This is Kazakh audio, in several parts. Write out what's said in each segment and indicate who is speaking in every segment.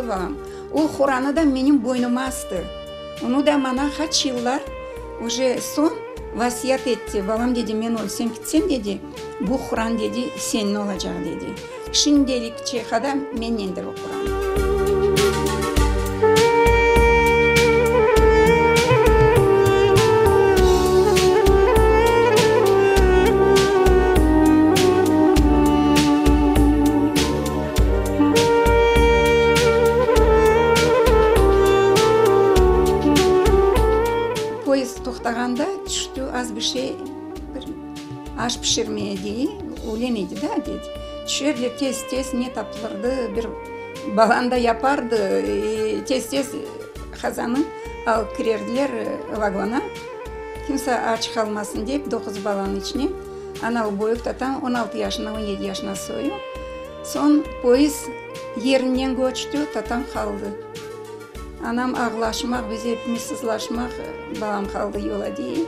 Speaker 1: балам. Ол Құраны да менің бойныма асты. Оны да мана хатшилар уже сон васият етті. Балам деді, мен өлсем кетсем деді, бұл Құран деді, сенің олacak деді. Шинделік чехада меннендір бұл Құран. Поезд тоқтағанда түшті аз бір şey аш пішірмeye дейі өлемейді да деді. Түшерлер тез-тез не таптылырды, бір баланда япарды, тез-тез қазанын ал кірерділер вагона. Kimse aç kalmasın deyip 9 баланың içine. Анау бойық татам 16 yaşına 17 yaşına soyu. Son poyez yerinden göçtü, tatam kaldı. Anam ağlaşmak, biz hepimiz sızlaşmak, balam kaldı yola değil.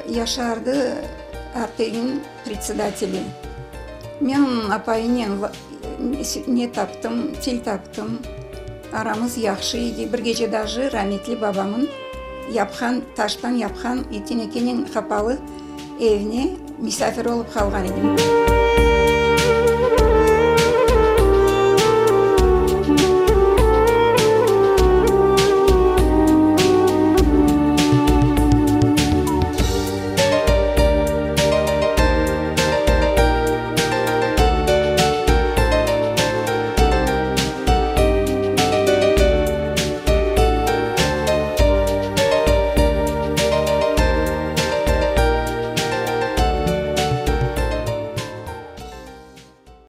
Speaker 1: Yaşardı Arteg'in председатели. Мен апайынан не таптым, тіл таптым. Арамыз яқшы еді. Бір кеше даже rahmetli babamın таштан япқан тенекенің қапалы evine misafir olup қалған едім.